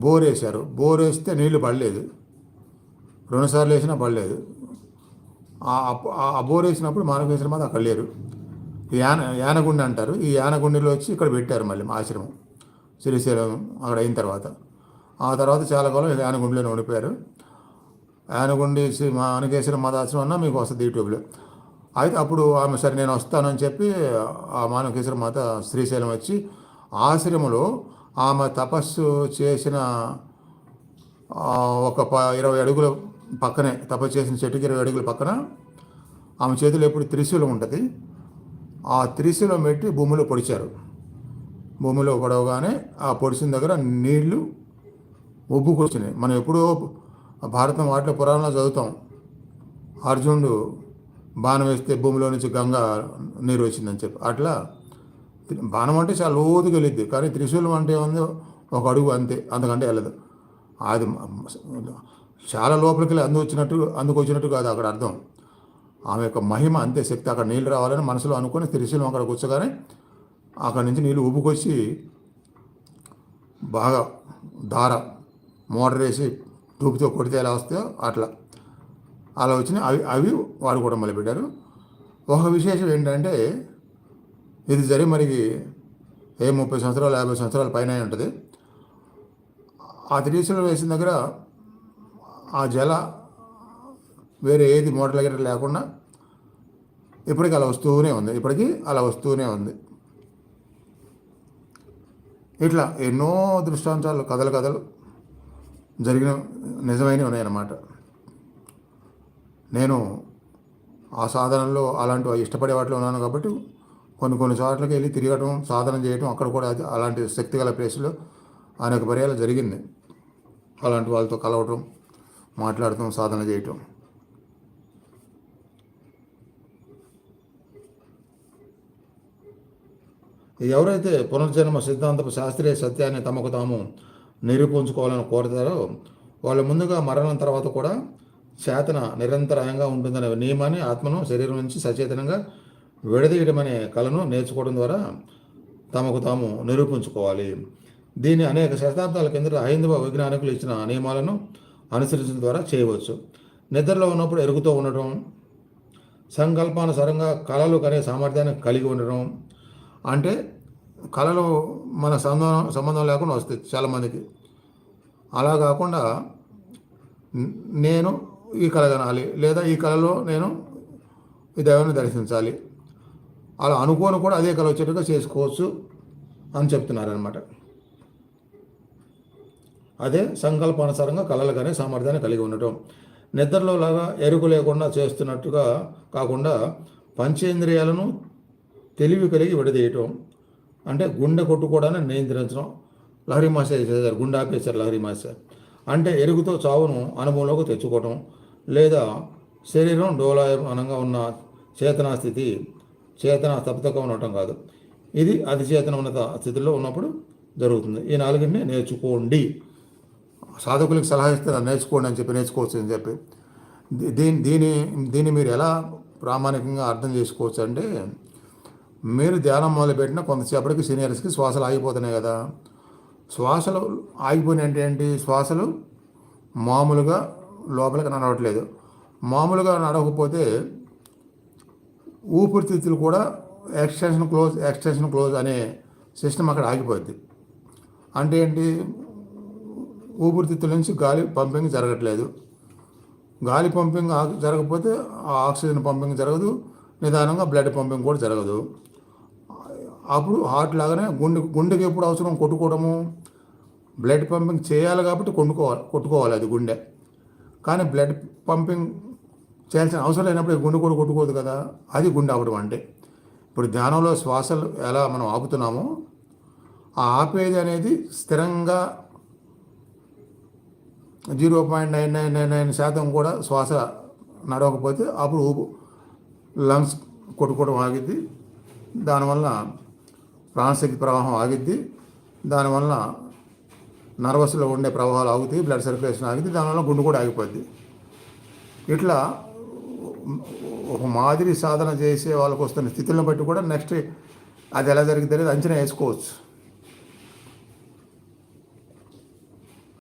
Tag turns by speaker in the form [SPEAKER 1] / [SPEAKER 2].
[SPEAKER 1] Bore వేశారు. Bore వేస్తే నీళ్లు పడలేదు, 2 సార్లు వేసినా పడలేదు. ఆ బోర్ వేసినప్పుడు మానకేశ్వర మాత అక్కడ లేరు. యానగుండి అంటారు. ఈ యానగుండిలో వచ్చి ఇక్కడ పెట్టారు మళ్ళీ ఆశ్రమం శ్రీశైలం అక్కడ అయిన తర్వాత. ఆ తర్వాత చాలా కాలం యానగుండిలోనే ఉండిపోయారు. యానగుండి మానకేశ్వర మాత ఆశ్రమం అన్నా మీకు వస్తుంది యూట్యూబ్లో. అయితే అప్పుడు ఆమె సరే నేను వస్తానని చెప్పి ఆ మానకేశ్వర మాత శ్రీశైలం వచ్చి ఆశ్రమంలో ఆమె తపస్సు చేసిన ఒక 20 అడుగుల పక్కనే, తపస్సు చేసిన చెట్టుకి 20 అడుగుల పక్కన ఆమె చేతిలో ఎప్పుడు త్రిశూలం ఉంటుంది. ఆ త్రిశూలం పెట్టి భూమిలో పొడిచారు. భూమిలో పడవగానే ఆ పొడిచిన దగ్గర నీళ్లు ఉబ్బుకొచ్చినాయి. మనం ఎప్పుడో భారతం వాటిలో పురాణంలో చదువుతాం, అర్జునుడు బాణం వేస్తే భూమిలో నుంచి గంగా నీరు వచ్చిందని చెప్పి. అట్లా బాణం అంటే చాలా లోతుగా వెళ్ళిద్ది, కానీ త్రిశూలం అంటే ఏముందో 1 అడుగు అంతే, అంతకంటే వెళ్ళదు. అది చాలా లోపలికి వెళ్ళి అందుకొచ్చినట్టు కాదు అక్కడ అర్థం. ఆమె యొక్క మహిమ అంతే, శక్తి. అక్కడ నీళ్ళు రావాలని మనసులో అనుకుని త్రిశూలం అక్కడ కూర్చోగానే అక్కడి నుంచి నీళ్ళు ఉబ్బుకొచ్చి బాగా దార మోటార్ వేసి టూపుతో కొడితే ఎలా వస్తాయో అలా వచ్చినాయి. అవి వాడు కూడా మొదలుపెట్టారు. ఒక విశేషం ఏంటంటే ఇది జరిగి మరి 30 సంవత్సరాలు 50 సంవత్సరాల పైన ఉంటుంది. ఆ త్రిశూలం వేసిన దగ్గర ఆ జల వేరే ఏది మోటార్ దగ్గర లేకుండా ఇప్పటికీ అలా వస్తూనే ఉంది. ఇట్లా ఎన్నో దృష్టాంతాలు, కథలు జరిగిన నిజమైనవి ఉన్నాయన్నమాట. నేను ఆ సాధనలో అలాంటి ఇష్టపడే వాటిలో ఉన్నాను కాబట్టి కొన్ని చోట్లకి వెళ్ళి తిరగటం, సాధన చేయటం, అక్కడ కూడా అలాంటి శక్తి గల ప్లేసులో అనేక పర్యాలు జరిగింది. అలాంటి వాళ్ళతో కలవటం, మాట్లాడటం, సాధన చేయటం. ఎవరైతే పునర్జన్మ సిద్ధాంతపు శాస్త్రీయ సత్యాన్ని తమకు తాము నిరూపించుకోవాలని కోరుతారో వాళ్ళు ముందుగా మరణం తర్వాత కూడా చేతన నిరంతరాయంగా ఉంటుందనే నియమాన్ని, ఆత్మను శరీరం నుంచి సచేతనంగా విడదీయడం అనే కళను నేర్చుకోవడం ద్వారా తమకు తాము నిరూపించుకోవాలి. దీన్ని అనేక శతాబ్దాల కిందట హైందవ వైజ్ఞానికులు ఇచ్చిన నియమాలను అనుసరించడం ద్వారా చేయవచ్చు. నిద్రలో ఉన్నప్పుడు ఎరుగుతూ ఉండటం, సంకల్పానుసారంగా కళలు కనే సామర్థ్యాన్ని కలిగి ఉండటం. అంటే కళలు మన సంబంధం లేకుండా వస్తాయి చాలామందికి. అలా కాకుండా నేను ఈ కళ కనాలి, లేదా ఈ కళలో నేను ఈ దైవాన్ని దర్శించాలి, అలా అనుకోని కూడా అదే కళ వచ్చేట్టుగా చేసుకోవచ్చు అని చెప్తున్నారనమాట. అదే సంకల్పానుసారంగా కళలు కానీ సామర్థ్యాన్ని కలిగి ఉండటం. నిద్రలో లాగా ఎరుకు లేకుండా చేస్తున్నట్టుగా కాకుండా పంచేంద్రియాలను తెలివి కలిగి విడదీయటం. అంటే గుండె కొట్టుకోవడాన్ని నియంత్రించడం. లహరి మాస్టర్ చేశారు, గుండె ఆపేశారు లహరి మాస్టర్. అంటే ఎరుగుతో చావును అనుభవంలోకి తెచ్చుకోవటం, లేదా శరీరం డోలాయమానంగా ఉన్న చేతనా స్థితి, చేతన స్తబ్దకంగా ఉండటం కాదు. ఇది అధిచేతన ఉన్నత స్థితిలో ఉన్నప్పుడు జరుగుతుంది. ఈ 4ని నేర్చుకోండి. సాధకులకు సలహా ఇస్తే నేర్చుకోండి అని చెప్పి, నేర్చుకోవచ్చు అని చెప్పి. దీన్ని మీరు ఎలా ప్రామాణికంగా అర్థం చేసుకోవచ్చు అంటే, మీరు ధ్యానం మొదలుపెట్టిన కొంతసేపటికి సీనియర్స్కి శ్వాసలు ఆగిపోతున్నాయి కదా. శ్వాసలు ఆగిపోయినాయి అంటే ఏంటి? శ్వాసలు మామూలుగా లోపలికి నడవట్లేదు. మామూలుగా నడవకపోతే ఊపిరితిత్తులు కూడా ఎక్స్టెన్షన్ క్లోజ్ అనే సిస్టమ్ అక్కడ ఆగిపోద్ది. అంటే ఏంటి? ఊపిరితిత్తుల నుంచి గాలి పంపింగ్ జరగట్లేదు. గాలి పంపింగ్ జరగకపోతే ఆక్సిజన్ పంపింగ్ జరగదు, నిదానంగా బ్లడ్ పంపింగ్ కూడా జరగదు. అప్పుడు హార్ట్ లాగానే గుండెకి ఎప్పుడు అవసరం కొట్టుకోవడము, బ్లడ్ పంపింగ్ చేయాలి కాబట్టి కొట్టుకోవాలి అది గుండె. కానీ బ్లడ్ పంపింగ్ చేయాల్సిన అవసరం లేనప్పుడు గుండె కూడా కొట్టుకోదు కదా. అది గుండె ఆపడం అంటే. ఇప్పుడు ధ్యానంలో శ్వాసలు ఎలా మనం ఆపుతున్నామో, ఆ ఆపేది అనేది స్థిరంగా 0.9999% కూడా శ్వాస నడవకపోతే అప్పుడు లంగ్స్ కొట్టుకోవడం ఆగిద్ది. దానివల్ల ప్రాణశక్తి ప్రవాహం ఆగిద్ది. దానివల్ల నర్వస్లో ఉండే ప్రవాహాలు ఆగుతాయి, బ్లడ్ సర్క్యులేషన్ ఆగిద్ది, దానివల్ల గుండె కూడా ఆగిపోద్ది. ఇట్లా ఒక మాదిరి సాధన చేసే వాళ్ళకు వస్తున్న స్థితులను బట్టి కూడా నెక్స్ట్ అది ఎలా జరిగితే అంచనా వేసుకోవచ్చు.